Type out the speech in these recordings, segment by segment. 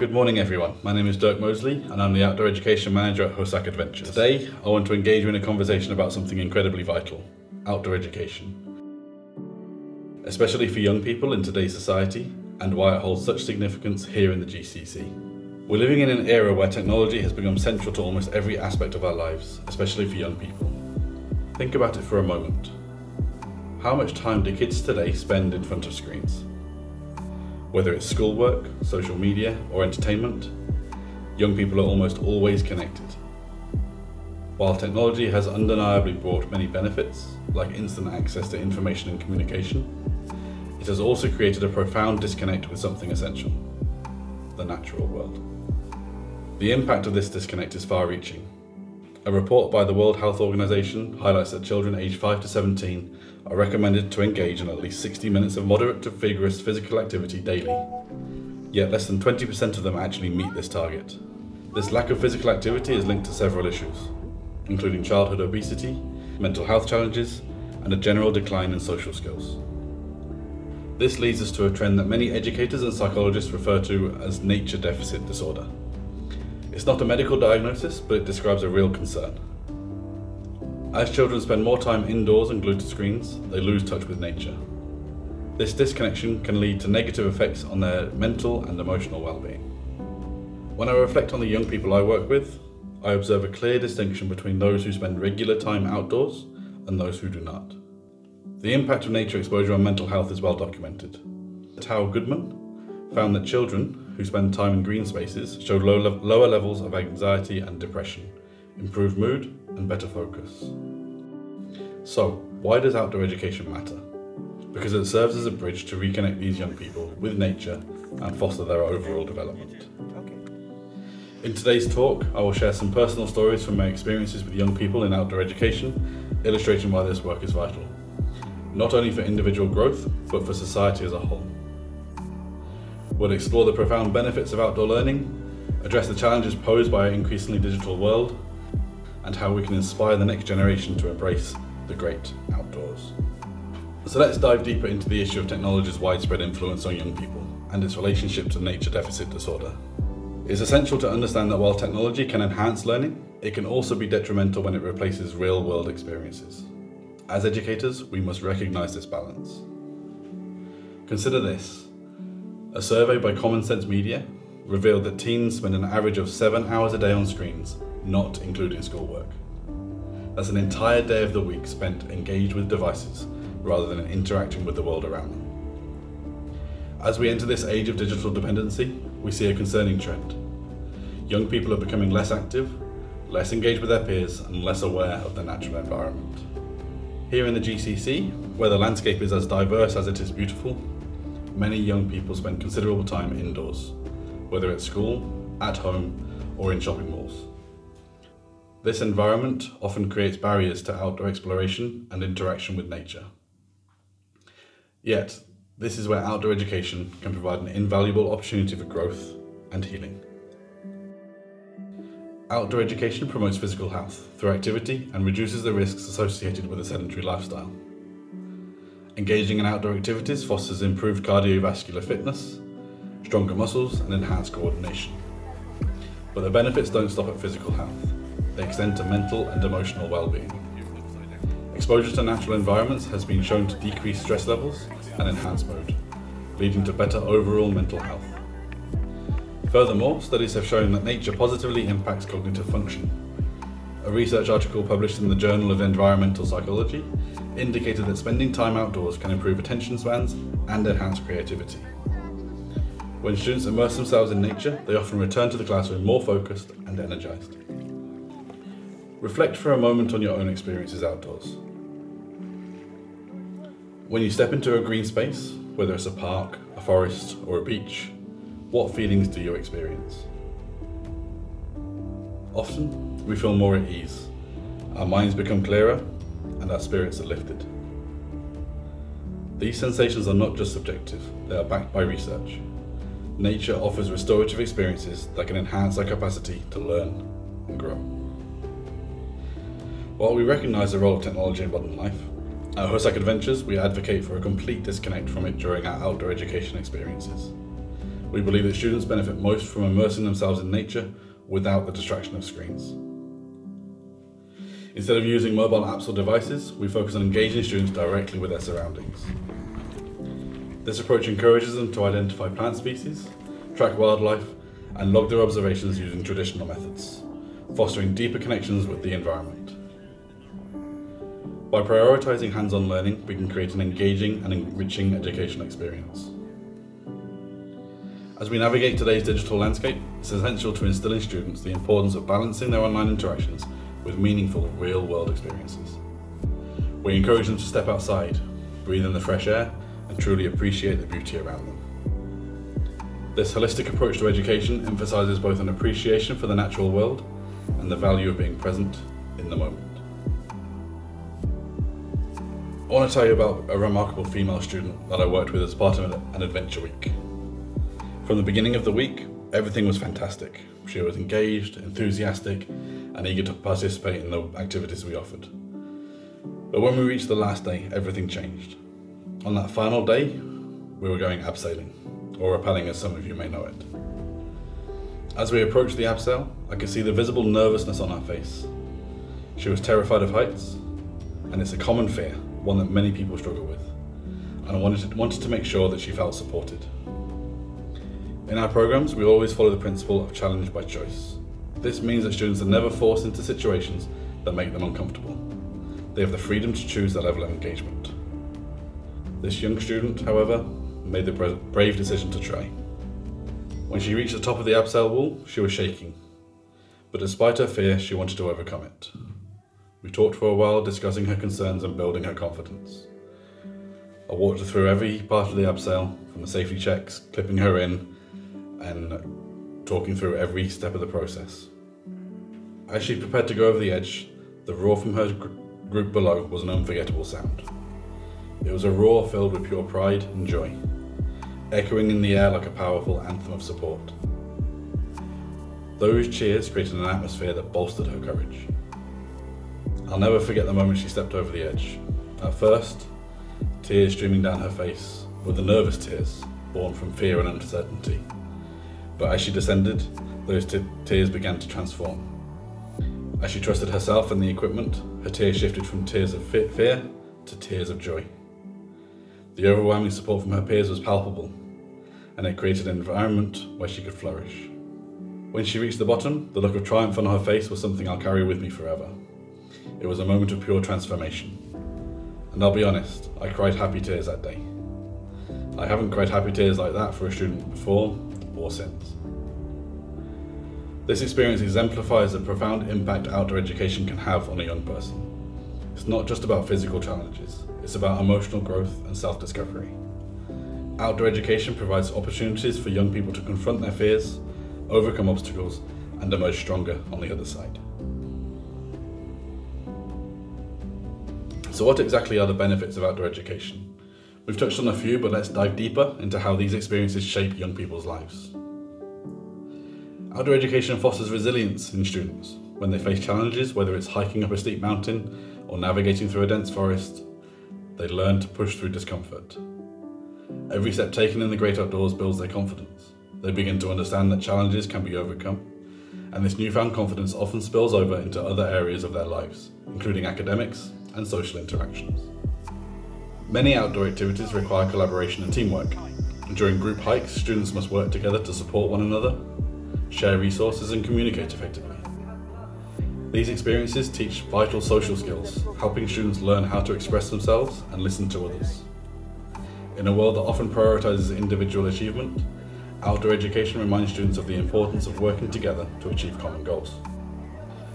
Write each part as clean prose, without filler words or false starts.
Good morning everyone, my name is Dirk Moseley and I'm the Outdoor Education Manager at Husaak Adventures. Today I want to engage you in a conversation about something incredibly vital, outdoor education. Especially for young people in today's society and why it holds such significance here in the GCC. We're living in an era where technology has become central to almost every aspect of our lives, especially for young people. Think about it for a moment. How much time do kids today spend in front of screens? Whether it's schoolwork, social media, or entertainment, young people are almost always connected. While technology has undeniably brought many benefits, like instant access to information and communication, it has also created a profound disconnect with something essential: the natural world. The impact of this disconnect is far-reaching. A report by the World Health Organization highlights that children aged 5 to 17 are recommended to engage in at least 60 minutes of moderate to vigorous physical activity daily. Yet less than 20% of them actually meet this target. This lack of physical activity is linked to several issues, including childhood obesity, mental health challenges, and a general decline in social skills. This leads us to a trend that many educators and psychologists refer to as nature deficit disorder. It's not a medical diagnosis, but it describes a real concern. As children spend more time indoors and glued to screens, they lose touch with nature. This disconnection can lead to negative effects on their mental and emotional well-being. When I reflect on the young people I work with, I observe a clear distinction between those who spend regular time outdoors and those who do not. The impact of nature exposure on mental health is well documented. Tao Goodman found that children who spend time in green spaces showed lower levels of anxiety and depression, improved mood, and better focus. So, why does outdoor education matter? Because it serves as a bridge to reconnect these young people with nature and foster their overall development. In today's talk, I will share some personal stories from my experiences with young people in outdoor education, illustrating why this work is vital, not only for individual growth, but for society as a whole. We'll explore the profound benefits of outdoor learning, address the challenges posed by our increasingly digital world, and how we can inspire the next generation to embrace the great outdoors. So let's dive deeper into the issue of technology's widespread influence on young people and its relationship to nature deficit disorder. It's essential to understand that while technology can enhance learning, it can also be detrimental when it replaces real-world experiences. As educators, we must recognize this balance. Consider this. A survey by Common Sense Media revealed that teens spend an average of 7 hours a day on screens, not including schoolwork. That's an entire day of the week spent engaged with devices rather than interacting with the world around them. As we enter this age of digital dependency, we see a concerning trend. Young people are becoming less active, less engaged with their peers, and less aware of the natural environment. Here in the GCC, where the landscape is as diverse as it is beautiful, many young people spend considerable time indoors, whether at school, at home, or in shopping malls. This environment often creates barriers to outdoor exploration and interaction with nature. Yet, this is where outdoor education can provide an invaluable opportunity for growth and healing. Outdoor education promotes physical health through activity and reduces the risks associated with a sedentary lifestyle. Engaging in outdoor activities fosters improved cardiovascular fitness, stronger muscles, and enhanced coordination. But the benefits don't stop at physical health. They extend to mental and emotional well-being. Exposure to natural environments has been shown to decrease stress levels and enhance mood, leading to better overall mental health. Furthermore, studies have shown that nature positively impacts cognitive function. A research article published in the Journal of Environmental Psychology indicated that spending time outdoors can improve attention spans and enhance creativity. When students immerse themselves in nature, they often return to the classroom more focused and energized. Reflect for a moment on your own experiences outdoors. When you step into a green space, whether it's a park, a forest, or a beach, what feelings do you experience? Often, we feel more at ease. Our minds become clearer, and our spirits are lifted. These sensations are not just subjective, they are backed by research. Nature offers restorative experiences that can enhance our capacity to learn and grow. While we recognise the role of technology in modern life, at Husaak Adventures we advocate for a complete disconnect from it during our outdoor education experiences. We believe that students benefit most from immersing themselves in nature without the distraction of screens. Instead of using mobile apps or devices, we focus on engaging students directly with their surroundings. This approach encourages them to identify plant species, track wildlife, and log their observations using traditional methods, fostering deeper connections with the environment. By prioritizing hands-on learning, we can create an engaging and enriching educational experience. As we navigate today's digital landscape, it's essential to instill in students the importance of balancing their online interactions with meaningful real-world experiences. We encourage them to step outside, breathe in the fresh air, and truly appreciate the beauty around them. This holistic approach to education emphasizes both an appreciation for the natural world and the value of being present in the moment. I want to tell you about a remarkable female student that I worked with as part of an adventure week. From the beginning of the week, everything was fantastic. She was engaged, enthusiastic, and eager to participate in the activities we offered. But when we reached the last day, everything changed. On that final day, we were going abseiling, or rappelling as some of you may know it. As we approached the abseil, I could see the visible nervousness on her face. She was terrified of heights, and it's a common fear, one that many people struggle with, and I wanted to make sure that she felt supported. In our programs, we always follow the principle of challenge by choice. This means that students are never forced into situations that make them uncomfortable. They have the freedom to choose their level of engagement. This young student, however, made the brave decision to try. When she reached the top of the abseil wall, she was shaking. But despite her fear, she wanted to overcome it. We talked for a while, discussing her concerns and building her confidence. I walked her through every part of the abseil, from the safety checks, clipping her in, and talking through every step of the process. As she prepared to go over the edge, the roar from her group below was an unforgettable sound. It was a roar filled with pure pride and joy, echoing in the air like a powerful anthem of support. Those cheers created an atmosphere that bolstered her courage. I'll never forget the moment she stepped over the edge. At first, tears streaming down her face were the nervous tears born from fear and uncertainty. But as she descended, those tears began to transform. As she trusted herself and the equipment, her tears shifted from tears of fear to tears of joy. The overwhelming support from her peers was palpable, and it created an environment where she could flourish. When she reached the bottom, the look of triumph on her face was something I'll carry with me forever. It was a moment of pure transformation. And I'll be honest, I cried happy tears that day. I haven't cried happy tears like that for a student before or since. This experience exemplifies the profound impact outdoor education can have on a young person. It's not just about physical challenges, it's about emotional growth and self-discovery. Outdoor education provides opportunities for young people to confront their fears, overcome obstacles, and emerge stronger on the other side. So what exactly are the benefits of outdoor education? We've touched on a few, but let's dive deeper into how these experiences shape young people's lives. Outdoor education fosters resilience in students. When they face challenges, whether it's hiking up a steep mountain or navigating through a dense forest, they learn to push through discomfort. Every step taken in the great outdoors builds their confidence. They begin to understand that challenges can be overcome, and this newfound confidence often spills over into other areas of their lives, including academics and social interactions. Many outdoor activities require collaboration and teamwork. During group hikes, students must work together to support one another, share resources, and communicate effectively. These experiences teach vital social skills, helping students learn how to express themselves and listen to others. In a world that often prioritizes individual achievement, outdoor education reminds students of the importance of working together to achieve common goals.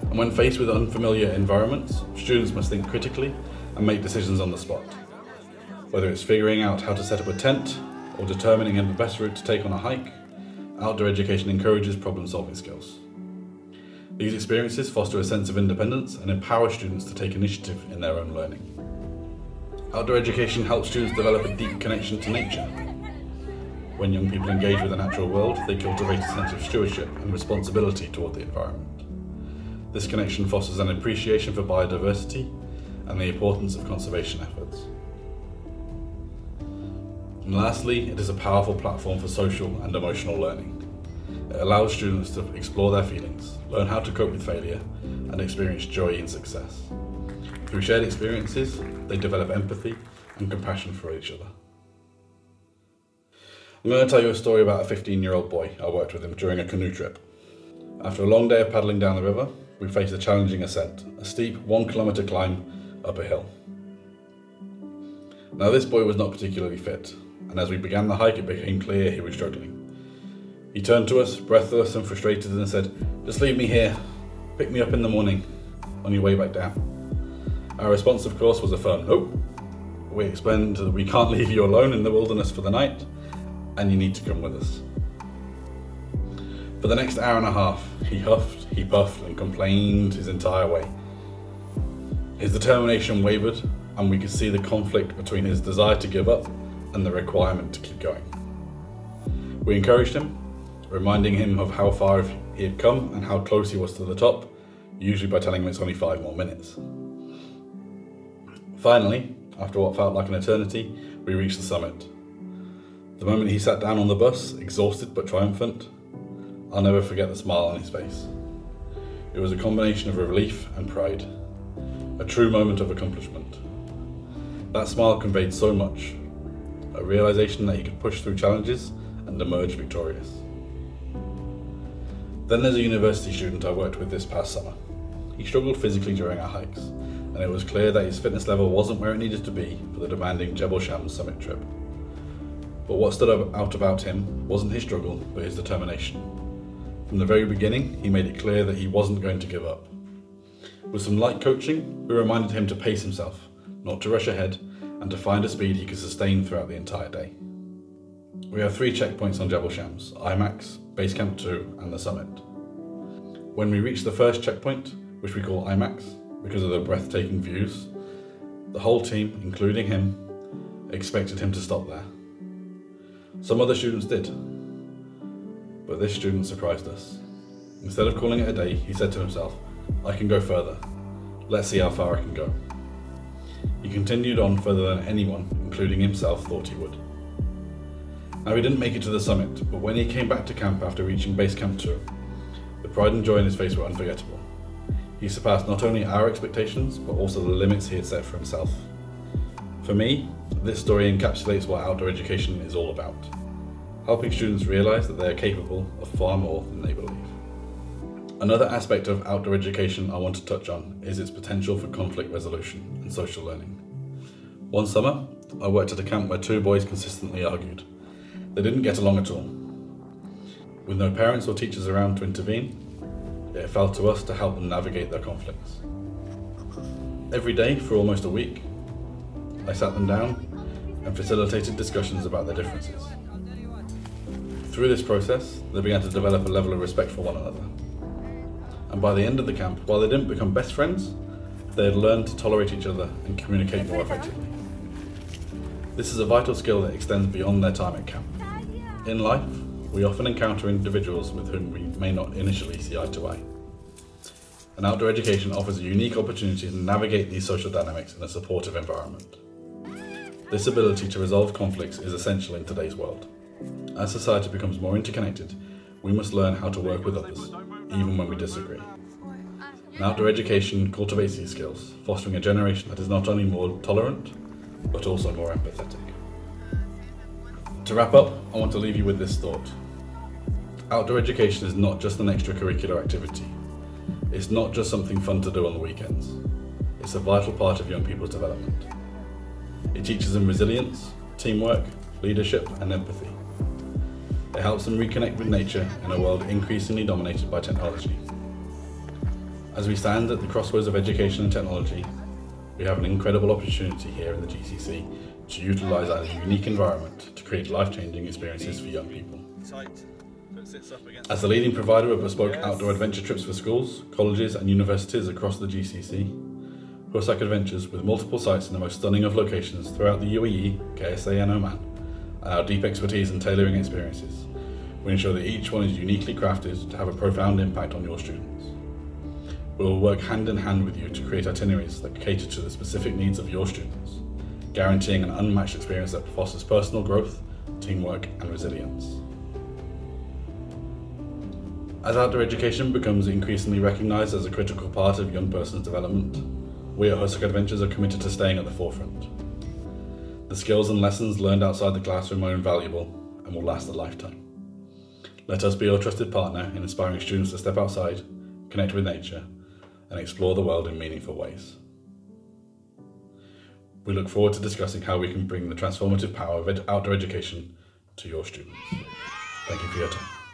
And when faced with unfamiliar environments, students must think critically and make decisions on the spot. Whether it's figuring out how to set up a tent or determining the best route to take on a hike, outdoor education encourages problem-solving skills. These experiences foster a sense of independence and empower students to take initiative in their own learning. Outdoor education helps students develop a deep connection to nature. When young people engage with the natural world, they cultivate a sense of stewardship and responsibility toward the environment. This connection fosters an appreciation for biodiversity and the importance of conservation efforts. And lastly, it is a powerful platform for social and emotional learning. It allows students to explore their feelings, learn how to cope with failure, and experience joy in success. Through shared experiences, they develop empathy and compassion for each other. I'm going to tell you a story about a 15-year-old boy I worked with him during a canoe trip. After a long day of paddling down the river, we faced a challenging ascent, a steep 1 kilometre climb up a hill. Now this boy was not particularly fit, and as we began the hike it became clear he was struggling. He turned to us, breathless and frustrated, and said, "Just leave me here, pick me up in the morning, on your way back down." Our response of course was a firm nope. We explained that we can't leave you alone in the wilderness for the night, and you need to come with us. For the next hour and a half, he huffed, he puffed and complained his entire way. His determination wavered, and we could see the conflict between his desire to give up and the requirement to keep going. We encouraged him, reminding him of how far he had come and how close he was to the top, usually by telling him it's only 5 more minutes. Finally, after what felt like an eternity, we reached the summit. The moment he sat down on the bus, exhausted but triumphant, I'll never forget the smile on his face. It was a combination of relief and pride, a true moment of accomplishment. That smile conveyed so much, a realization that he could push through challenges and emerge victorious. Then there's a university student I worked with this past summer. He struggled physically during our hikes, and it was clear that his fitness level wasn't where it needed to be for the demanding Jebel Shams summit trip. But what stood out about him wasn't his struggle, but his determination. From the very beginning, he made it clear that he wasn't going to give up. With some light coaching, we reminded him to pace himself, not to rush ahead, and to find a speed he could sustain throughout the entire day. We have 3 checkpoints on Jebel Shams: IMAX, Base Camp 2 and the summit. When we reached the first checkpoint, which we call IMAX because of the breathtaking views, the whole team, including him, expected him to stop there. Some other students did, but this student surprised us. Instead of calling it a day, he said to himself, "I can go further. Let's see how far I can go." He continued on further than anyone, including himself, thought he would. Now he didn't make it to the summit, but when he came back to camp after reaching Base Camp 2, the pride and joy in his face were unforgettable. He surpassed not only our expectations, but also the limits he had set for himself. For me, this story encapsulates what outdoor education is all about: helping students realise that they are capable of far more than they believe. Another aspect of outdoor education I want to touch on is its potential for conflict resolution and social learning. One summer, I worked at a camp where 2 boys consistently argued. They didn't get along at all. With no parents or teachers around to intervene, it fell to us to help them navigate their conflicts. Every day for almost a week, I sat them down and facilitated discussions about their differences. Through this process, they began to develop a level of respect for one another. And by the end of the camp, while they didn't become best friends, they had learned to tolerate each other and communicate more effectively. This is a vital skill that extends beyond their time at camp. In life, we often encounter individuals with whom we may not initially see eye to eye. And outdoor education offers a unique opportunity to navigate these social dynamics in a supportive environment. This ability to resolve conflicts is essential in today's world. As society becomes more interconnected, we must learn how to work with others, even when we disagree. And outdoor education cultivates these skills, fostering a generation that is not only more tolerant, but also more empathetic. To wrap up, I want to leave you with this thought. Outdoor education is not just an extracurricular activity. It's not just something fun to do on the weekends. It's a vital part of young people's development. It teaches them resilience, teamwork, leadership, and empathy. It helps them reconnect with nature in a world increasingly dominated by technology. As we stand at the crossroads of education and technology, we have an incredible opportunity here in the GCC to utilise our unique environment to create life-changing experiences for young people. As the leading provider of bespoke outdoor adventure trips for schools, colleges and universities across the GCC, Husaak Adventures, with multiple sites in the most stunning of locations throughout the UAE, KSA and Oman, and our deep expertise in tailoring experiences, we ensure that each one is uniquely crafted to have a profound impact on your students. We will work hand in hand with you to create itineraries that cater to the specific needs of your students, guaranteeing an unmatched experience that fosters personal growth, teamwork, and resilience. As outdoor education becomes increasingly recognised as a critical part of young person's development, we at Husaak Adventures are committed to staying at the forefront. The skills and lessons learned outside the classroom are invaluable and will last a lifetime. Let us be your trusted partner in inspiring students to step outside, connect with nature, and explore the world in meaningful ways. We look forward to discussing how we can bring the transformative power of outdoor education to your students. Thank you for your time.